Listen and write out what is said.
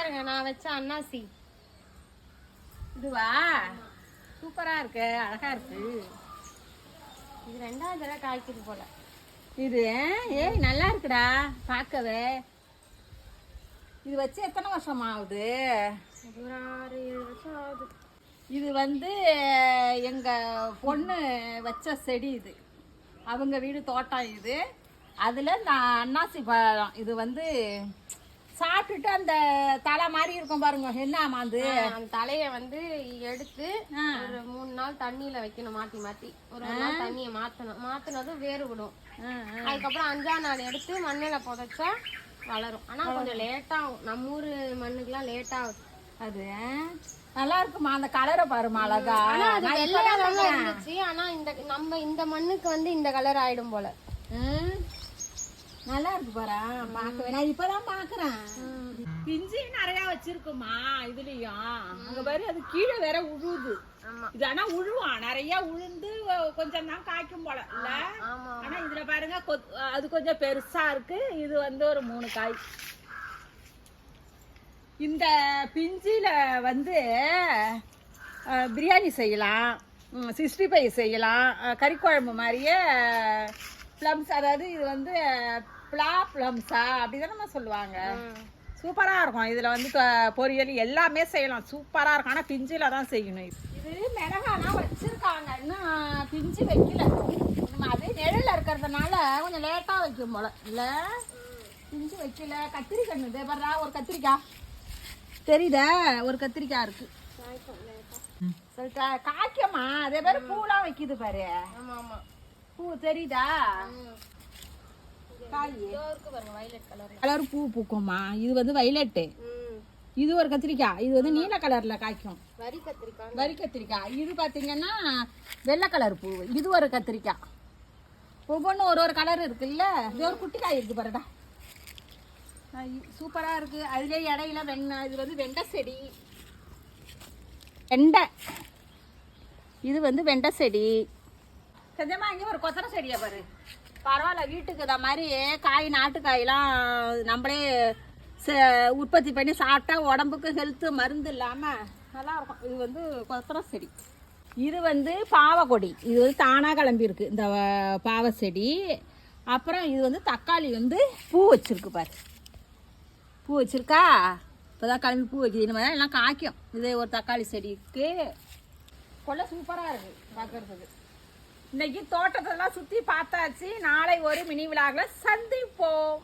பாருங்க நான் வச்ச அன்னாசி. இதுவா? சூப்பரா இருக்கு, அழகா இருக்கு. இது 2வது தடவை காய்க்குது போல. இது ஏய் நல்லா இருக்குடா பார்க்கவே. இது வச்சு எத்தனை வருஷம் ஆகுது? ஒரு 6-7 வருஷம் ஆகுது. இது வந்து எங்க பொண்ணு வச்ச செடி. இது அவங்க வீடு தோட்டம். இது அதுல இந்த அன்னாசி பழம். இது வந்து சாப்பிட்டுட்டு அந்த தலை மாதிரி இருக்கும் பாருங்க, என்ன மாந்து அந்த தலைய வந்து எடுத்து ஒரு 3 நாள் தண்ணியில வைக்கணும், மாத்தி மாத்தி. ஒரு நாள் தண்ணியை மாத்தினதும் வேறு விடும். அதுக்கப்புறம் 5ஆம் நாள் எடுத்து மண்ணில புதைச்சா வளரும். ஆனா கொஞ்சம் லேட்டாகும், நம்ம ஊரு மண்ணுக்குலாம் லேட்டாகும். அது நல்லா இருக்குமா? அந்த கலரை பாருமா, அழகா. ஆனா அது வெள்ளையா இருந்துச்சு. ஆனா இந்த மண்ணுக்கு வந்து இந்த கலர் ஆயிடும் போல. நல்லா இருக்கு பாரு, பாக்கவே. நான் இப்பதான் பாக்குறேன். பிஞ்சு நிறைய வச்சிருக்குமா இதுலயும். அங்க பாரு, அது கீழே வேற உழுவுது. இது ஆனா உழுவான், நிறைய உழுந்து கொஞ்சம் தான் காய்க்கும் போல இல்ல. ஆனா இதுல பாருங்க, அது கொஞ்சம் பெருசா இருக்கு. இது வந்து ஒரு 3 காய். இந்த பிஞ்சில வந்து பிரியாணி செய்யலாம், 65 செய்யலாம், கறிக்குழம்பு மாதிரியே ப்ளம்ஸ். அதாவது இது வந்து ப்ளம்ஸா அப்படிதான் நம்ம சொல்லுவாங்க. சூப்பரா இருக்கும். இதுல வந்து பொரியல் எல்லாமே செய்யலாம், சூப்பரா இருக்கும். ஆனா பிஞ்சில தான் செய்யணும். இது மிளகாலாம் வச்சிருக்காங்க, இன்னும் பிஞ்சு வைக்கல. அது நிழல்ல இருக்கிறதுனால கொஞ்சம் லேட்டா வைக்கும் போல இல்ல. பிஞ்சு வைக்கல. கத்திரிக்காய் இதே ஒரு கத்திரிக்காய் தெரியுதா, ஒரு கத்திரிக்காய் இருக்கு. காய்க்கமா அதே மாதிரி பூலாம் வைக்குது பாரு. பூ தெரியுதா? கலர் பூ பூக்குமா. இது வந்து வைலட்டு. இது ஒரு கத்திரிக்காய். இது வந்து நீல கலர்ல காய்க்கும், வரி கத்திரிக்காய். இது பாத்தீங்கன்னா வெள்ளை கலர் பூ. இது ஒரு கத்திரிக்காய். ஒவ்வொன்றும் ஒரு கலர் இருக்குல்ல. இது ஒரு குட்டி காய் இருக்கு பாருடா, சூப்பரா இருக்கு. அதுலயே இடையில இது வந்து வெண்டை செடி. வெண்டை, இது வந்து வெண்டை செடி. கொஞ்சமா இங்கே ஒரு கொத்தரை செடியை பாரு, பரவாயில்ல. வீட்டுக்கு இந்த மாதிரி காய், நாட்டு காயெல்லாம் நம்மளே உற்பத்தி பண்ணி சாப்பிட்டா உடம்புக்கு ஹெல்த்து, மருந்து இல்லாமல் நல்லா இருக்கும். இது வந்து கொத்தரை செடி. இது வந்து பாவக்கொடி. இது வந்து தானாக கிளம்பியிருக்கு இந்த பாவை செடி. அப்புறம் இது வந்து தக்காளி வந்து பூ வச்சிருக்கு பாரு, பூ வச்சிருக்கா. இப்போதான் கிளம்பி பூ வைக்குது. இந்த மாதிரி எல்லாம் காய்க்கும். இதே ஒரு தக்காளி செடிக்கு கொள்ள சூப்பராக இருக்குது பார்க்கறதுக்கு. இன்னைக்கு தோட்டத்தெல்லாம் சுற்றி பார்த்தாச்சு. நாளை ஒரு மினி விழாவில் சந்திப்போம்.